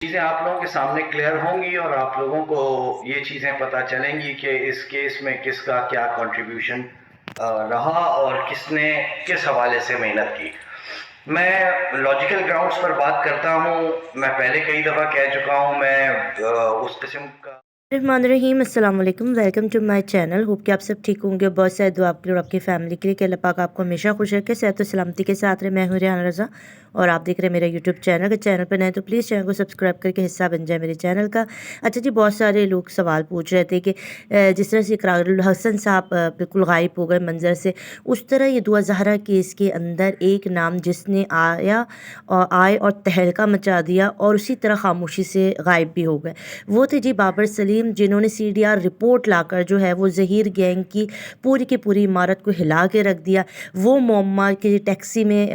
چیزیں آپ لوگوں کے سامنے کلیئر ہوں گی اور آپ لوگوں کو یہ چیزیں پتہ چلیں گی کہ اس کیس میں کس کا کیا کنٹریبیوشن رہا اور کس نے کس حوالے سے محنت کی۔ میں لاجیکل گراؤنڈز پر بات کرتا ہوں، میں پہلے کئی دفعہ کہہ چکا ہوں، میں اس قسم کا الرحمن الرحیم۔ السلام علیکم، welcome to my channel. Hope کہ آپ سب ٹھیک ہوں گے، بہت سارے دعا آپ کے اور آپ کی فیملی کے لیے کہ اللہ پاک آپ کو ہمیشہ خوش رکھے، صحت و سلامتی کے ساتھ رہے۔ میں ہوں ریحانہ رضا اور آپ دیکھ رہے ہیں میرا یوٹیوب چینل۔ اگر چینل پر نئے تو پلیز چینل کو سبسکرائب کر کے حصہ بن جائے میرے چینل کا۔ اچھا جی، بہت سارے لوگ سوال پوچھ رہے تھے کہ جس طرح سے اقرار الحسن صاحب بالکل غائب ہو گئے منظر سے، اس طرح یہ دعا زہرا کیس کے اندر ایک نام جس نے آئے اور تہلکہ مچا دیا اور اسی طرح خاموشی سے غائب بھی ہو گئے، وہ تھے جی بابر سلیم، جنہوں نے CDR رپورٹ لا کر جو ہے وہ ظہیر گینگ کی پوری عمارت کو ہلا کے رکھ دیا۔ وہ معمہ کہ ٹیکسی میں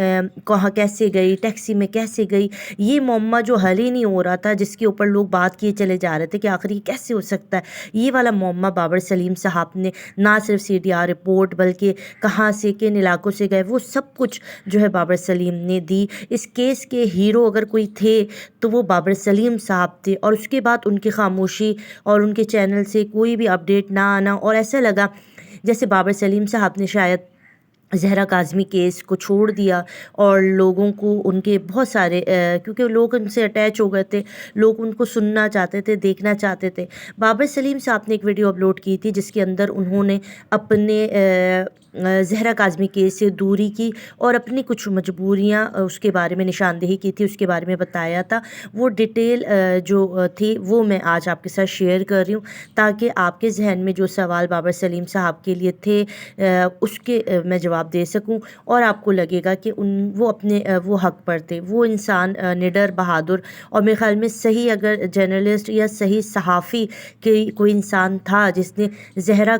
کہاں کیسے گئی، ٹیکسی میں کیسے گئی، یہ معمہ جو حل ہی نہیں ہو رہا تھا، جس کے اوپر لوگ بات کیے چلے جا رہے تھے کہ آخر یہ کیسے ہو سکتا ہے، یہ والا معمہ بابر سلیم صاحب نے نہ صرف CDR رپورٹ بلکہ کہاں سے کن علاقوں سے گئے وہ سب کچھ جو ہے بابر سلیم نے دی۔ اس کیس کے ہیرو اگر کوئی تھے تو وہ بابر سلیم صاحب تھے، اور اس کے بعد ان کی خاموشی اور ان کے چینل سے کوئی بھی اپڈیٹ نہ آنا، اور ایسا لگا جیسے بابر سلیم صاحب نے شاید زہرا کاظمی کیس کو چھوڑ دیا، اور لوگوں کو ان کے بہت سارے کیونکہ لوگ ان سے اٹیچ ہو گئے تھے، لوگ ان کو سننا چاہتے تھے، دیکھنا چاہتے تھے۔ بابر سلیم صاحب نے ایک ویڈیو اپلوڈ کی تھی جس کے اندر انہوں نے اپنے زہرا کاظمی کیس سے دوری کی اور اپنی کچھ مجبوریاں اس کے بارے میں نشاندہی کی تھی، اس کے بارے میں بتایا تھا۔ وہ ڈیٹیل جو تھی وہ میں آج آپ کے ساتھ شیئر کر رہی ہوں تاکہ آپ کے ذہن میں جو سوال بابر سلیم صاحب کے لیے تھے اس کے میں جواب دے سکوں، اور آپ کو لگے گا کہ وہ اپنے وہ حق پر تھے۔ وہ انسان نڈر، بہادر اور میرے خیال میں صحیح اگر جرنلسٹ یا صحیح صحافی کوئی انسان تھا جس نے زہرا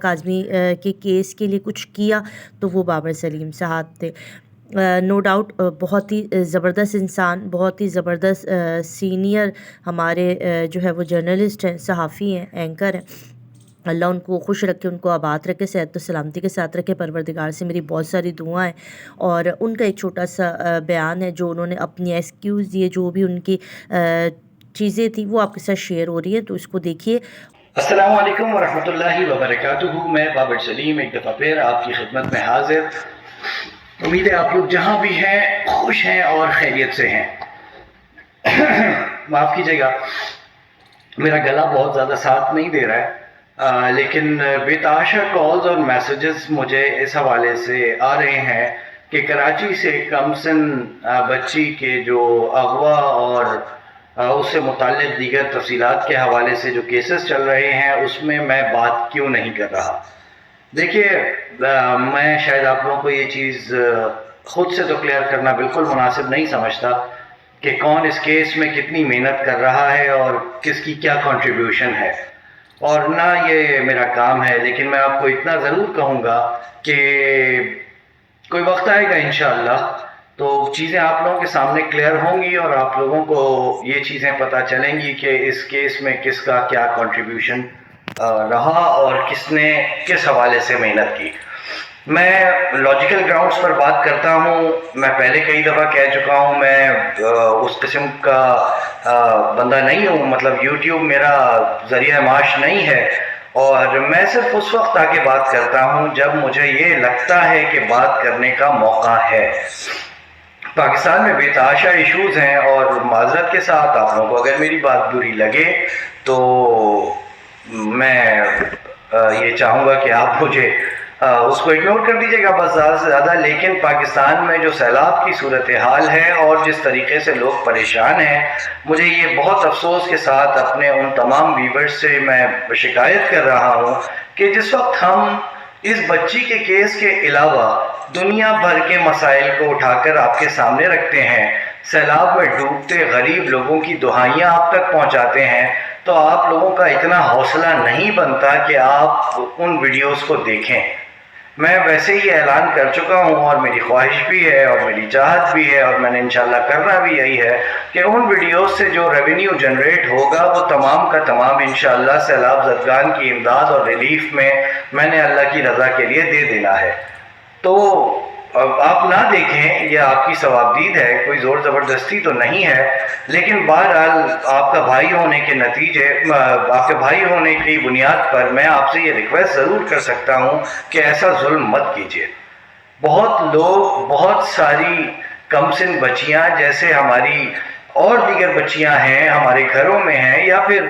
کاظمی کے کیس کے لیے کچھ کیا تو وہ بابر سلیم صاحب تھے۔ نو ڈاؤٹ بہت ہی زبردست انسان، بہت ہی زبردست سینئر ہمارے جو ہے وہ جرنلسٹ ہیں، صحافی ہیں، اینکر ہیں۔ اللہ ان کو خوش رکھے، ان کو آباد رکھے، صحت و سلامتی کے ساتھ رکھے۔ پروردگار سے میری بہت ساری دعائیں، اور ان کا ایک چھوٹا سا بیان ہے جو انہوں نے اپنی ایکسکیوز دیے، جو بھی ان کی چیزیں تھیں وہ آپ کے ساتھ شیئر ہو رہی ہیں، تو اس کو دیکھیے۔ السلام علیکم ورحمۃ اللہ وبرکاتہ۔ میں بابر سلیم ایک دفعہ پھر آپ کی خدمت میں حاضر۔ امید ہے آپ لوگ جہاں بھی ہیں خوش ہیں اور خیریت سے ہیں۔ معاف کیجیے گا، میرا گلا بہت زیادہ ساتھ نہیں دے رہا ہے، لیکن بے تحاشا کالز اور میسیجز مجھے اس حوالے سے آ رہے ہیں کہ کراچی سے کمسن بچی کے جو اغوا اور اس سے متعلق دیگر تفصیلات کے حوالے سے جو کیسز چل رہے ہیں اس میں میں بات کیوں نہیں کر رہا۔ دیکھیے، میں شاید آپ لوگوں کو یہ چیز خود سے تو کلیئر کرنا بالکل مناسب نہیں سمجھتا کہ کون اس کیس میں کتنی محنت کر رہا ہے اور کس کی کیا کنٹریبیوشن ہے، اور نہ یہ میرا کام ہے، لیکن میں آپ کو اتنا ضرور کہوں گا کہ کوئی وقت آئے گا انشاءاللہ تو چیزیں آپ لوگوں کے سامنے کلیئر ہوں گی اور آپ لوگوں کو یہ چیزیں پتہ چلیں گی کہ اس کیس میں کس کا کیا کنٹریبیوشن رہا اور کس نے کس حوالے سے محنت کی۔ میں لاجیکل گراؤنڈز پر بات کرتا ہوں، میں پہلے کئی دفعہ کہہ چکا ہوں، میں اس قسم کا بندہ نہیں ہوں، مطلب یوٹیوب میرا ذریعہ معاش نہیں ہے، اور میں صرف اس وقت آ کے بات کرتا ہوں جب مجھے یہ لگتا ہے کہ بات کرنے کا موقع ہے۔ پاکستان میں بے تحاشا ایشوز ہیں، اور معذرت کے ساتھ آپ لوگوں کو اگر میری بات بری لگے تو میں یہ چاہوں گا کہ آپ مجھے اس کو اگنور کر دیجیے گا بس زیادہ سے زیادہ۔ لیکن پاکستان میں جو سیلاب کی صورتحال ہے اور جس طریقے سے لوگ پریشان ہیں، مجھے یہ بہت افسوس کے ساتھ اپنے ان تمام ویورز سے میں شکایت کر رہا ہوں کہ جس وقت ہم اس بچی کے کیس کے علاوہ دنیا بھر کے مسائل کو اٹھا کر آپ کے سامنے رکھتے ہیں، سیلاب میں ڈوبتے غریب لوگوں کی دہائیاں آپ تک پہنچاتے ہیں، تو آپ لوگوں کا اتنا حوصلہ نہیں بنتا کہ آپ ان ویڈیوز کو دیکھیں۔ میں ویسے ہی اعلان کر چکا ہوں، اور میری خواہش بھی ہے اور میری چاہت بھی ہے، اور میں نے انشاءاللہ کرنا بھی یہی ہے کہ ان ویڈیوز سے جو ریونیو جنریٹ ہوگا وہ تمام کا تمام انشاءاللہ سیلاب زدگان کی امداد اور ریلیف میں نے اللہ کی رضا کے لیے دے دینا ہے۔ تو اب آپ نہ دیکھیں، یہ آپ کی ثوابدید ہے، کوئی زور زبردستی تو نہیں ہے، لیکن بہرحال آپ کا بھائی ہونے کے نتیجے، آپ کے بھائی ہونے کی بنیاد پر میں آپ سے یہ ریکویسٹ ضرور کر سکتا ہوں کہ ایسا ظلم مت کیجیے۔ بہت لوگ، بہت ساری کم سن بچیاں جیسے ہماری اور دیگر بچیاں ہیں ہمارے گھروں میں ہیں، یا پھر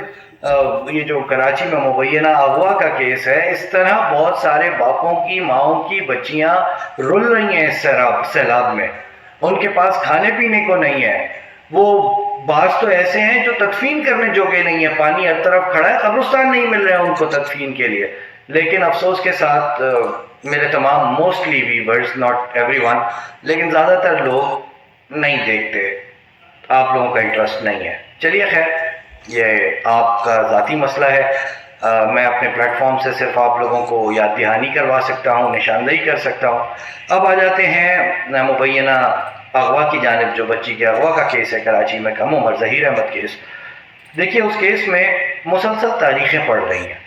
یہ جو کراچی میں مبینہ اغوا کا کیس ہے، اس طرح بہت سارے باپوں کی، ماؤں کی بچیاں رل رہی ہیں اس سیلاب میں، ان کے پاس کھانے پینے کو نہیں ہے۔ وہ بعض تو ایسے ہیں جو تدفین کرنے جوگے نہیں ہیں، پانی ہر طرف کھڑا ہے، قبرستان نہیں مل رہے ہیں ان کو تدفین کے لیے۔ لیکن افسوس کے ساتھ میرے تمام mostly viewers, not every one, لیکن زیادہ تر لوگ نہیں دیکھتے، آپ لوگوں کا انٹرسٹ نہیں ہے۔ چلیے خیر، یہ آپ کا ذاتی مسئلہ ہے، میں اپنے پلیٹ فارم سے صرف آپ لوگوں کو یاد دہانی کروا سکتا ہوں، نشاندہی کر سکتا ہوں۔ اب آ جاتے ہیں مبینہ اغوا کی جانب، جو بچی کے اغوا کا کیس ہے کراچی میں، کم عمر ظہیر احمد کیس۔ دیکھیے اس کیس میں مسلسل تاریخیں پڑ رہی ہیں،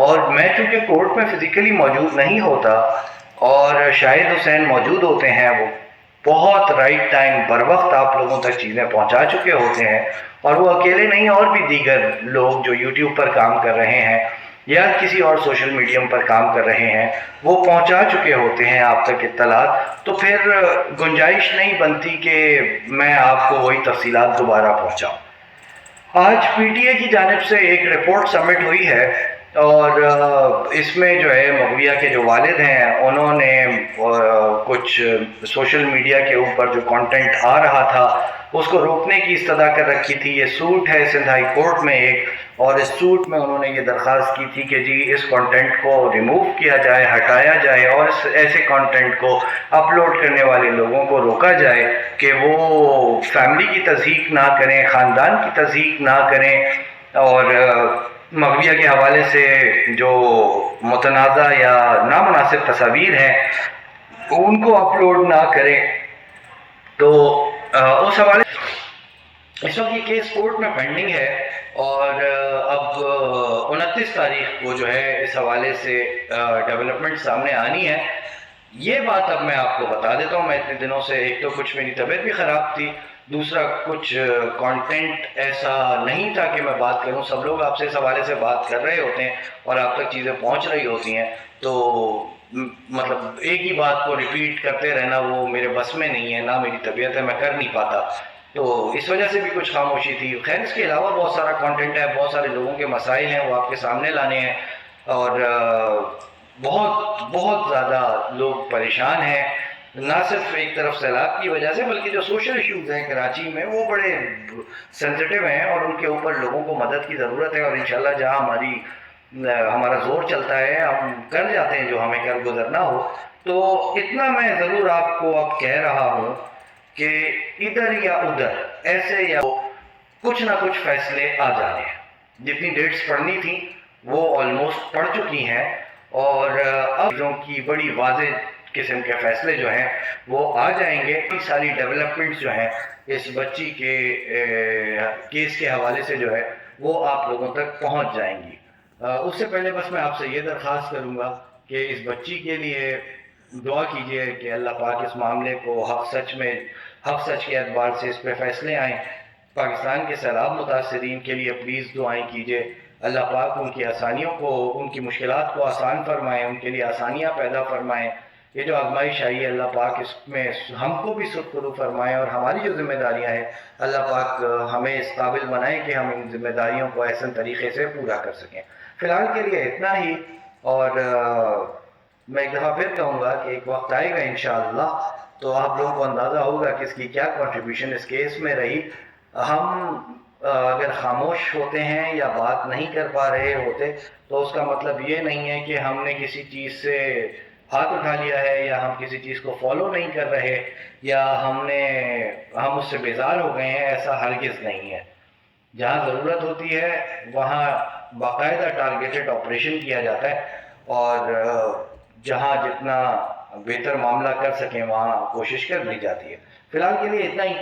اور میں چونکہ کورٹ میں فزیکلی موجود نہیں ہوتا اور شاہد حسین موجود ہوتے ہیں، وہ بہت رائٹ ٹائم بر وقت آپ لوگوں تک چیزیں پہنچا چکے ہوتے ہیں، اور وہ اکیلے نہیں، اور بھی دیگر لوگ جو یوٹیوب پر کام کر رہے ہیں یا کسی اور سوشل میڈیم پر کام کر رہے ہیں، وہ پہنچا چکے ہوتے ہیں آپ تک اطلاعات، تو پھر گنجائش نہیں بنتی کہ میں آپ کو وہی تفصیلات دوبارہ پہنچاؤں۔ آج پی ٹی اے کی جانب سے ایک رپورٹ سبمٹ ہوئی ہے، اور اس میں جو ہے مغویہ کے جو والد ہیں انہوں نے کچھ سوشل میڈیا کے اوپر جو کانٹینٹ آ رہا تھا اس کو روکنے کی استدعا کر رکھی تھی۔ یہ سوٹ ہے سندھ ہائی کورٹ میں ایک، اور اس سوٹ میں انہوں نے یہ درخواست کی تھی کہ جی اس کانٹینٹ کو ریموو کیا جائے، ہٹایا جائے، اور ایسے کانٹینٹ کو اپلوڈ کرنے والے لوگوں کو روکا جائے کہ وہ فیملی کی تضحیک نہ کریں، خاندان کی تضحیک نہ کریں، اور مغویہ کے حوالے سے جو متنازع یا نامناسب تصاویر ہیں ان کو اپلوڈ نہ کریں۔ تو اس حوالے اس وقت یہ کیس کورٹ میں پینڈنگ ہے، اور اب 29 تاریخ کو جو ہے اس حوالے سے ڈیولپمنٹ سامنے آنی ہے۔ یہ بات اب میں آپ کو بتا دیتا ہوں، میں اتنے دنوں سے، ایک تو کچھ میری طبیعت بھی خراب تھی، دوسرا کچھ کانٹینٹ ایسا نہیں تھا کہ میں بات کروں۔ سب لوگ آپ سے اس حوالے سے بات کر رہے ہوتے ہیں اور آپ تک چیزیں پہنچ رہی ہوتی ہیں، تو مطلب ایک ہی بات کو ریپیٹ کرتے رہنا وہ میرے بس میں نہیں ہے، نہ میری طبیعت ہے، میں کر نہیں پاتا، تو اس وجہ سے بھی کچھ خاموشی تھی۔ خیر اس کے علاوہ بہت سارا کانٹینٹ ہے، بہت سارے لوگوں کے مسائل ہیں، وہ آپ کے سامنے لانے ہیں، اور بہت بہت زیادہ لوگ پریشان ہیں، نہ صرف ایک طرف سیلاب کی وجہ سے، بلکہ جو سوشل ایشوز ہیں کراچی میں وہ بڑے سینسٹیو ہیں، اور ان کے اوپر لوگوں کو مدد کی ضرورت ہے، اور انشاءاللہ جہاں ہمارا زور چلتا ہے ہم کر جاتے ہیں جو ہمیں کر گزرنا ہو۔ تو اتنا میں ضرور آپ کو اب کہہ رہا ہوں کہ ادھر یا ادھر، ایسے یا کچھ نہ کچھ فیصلے آ جانے ہیں۔ جتنی ڈیٹس پڑھنی تھیں وہ آلموسٹ پڑھ چکی ہیں، اور اب چیزوں کی بڑی واضح قسم کے فیصلے جو ہیں وہ آ جائیں گے۔ کئی ساری ڈیولپمنٹس جو ہیں اس بچی کے کیس کے حوالے سے جو ہے وہ آپ لوگوں تک پہنچ جائیں گی۔ اس سے پہلے بس میں آپ سے یہ درخواست کروں گا کہ اس بچی کے لیے دعا کیجیے کہ اللہ پاک اس معاملے کو حق سچ کے اعتبار سے اس پہ فیصلے آئیں۔ پاکستان کے سیلاب متاثرین کے لیے پلیز دعائیں کیجیے، اللہ پاک ان کی آسانیوں کو، ان کی مشکلات کو آسان فرمائیں، ان کے لیے آسانیاں پیدا فرمائیں۔ یہ جو آزمائش آئی ہے اللہ پاک اس میں ہم کو بھی سرخرو فرمائیں، اور ہماری جو ذمہ داریاں ہیں اللہ پاک ہمیں اس قابل بنائیں کہ ہم ان ذمہ داریوں کو احسن طریقے سے پورا کر سکیں۔ فی الحال کے لیے اتنا ہی، اور میں ایک دفعہ پھر کہوں گا کہ ایک وقت آئے گا انشاءاللہ تو آپ لوگوں کو اندازہ ہوگا کہ اس کی کیا کنٹریبیوشن اس کیس میں رہی۔ ہم اگر خاموش ہوتے ہیں یا بات نہیں کر پا رہے ہوتے تو اس کا مطلب یہ نہیں ہے کہ ہم نے کسی چیز سے ہاتھ اٹھا لیا ہے، یا ہم کسی چیز کو فالو نہیں کر رہے، یا ہم اس سے بیزار ہو گئے ہیں، ایسا ہرگز نہیں ہے۔ جہاں ضرورت ہوتی ہے وہاں باقاعدہ ٹارگیٹڈ آپریشن کیا جاتا ہے، اور جہاں جتنا بہتر معاملہ کر سکیں وہاں کوشش کر لی جاتی ہے۔ فی الحال کے لیے اتنا ہی۔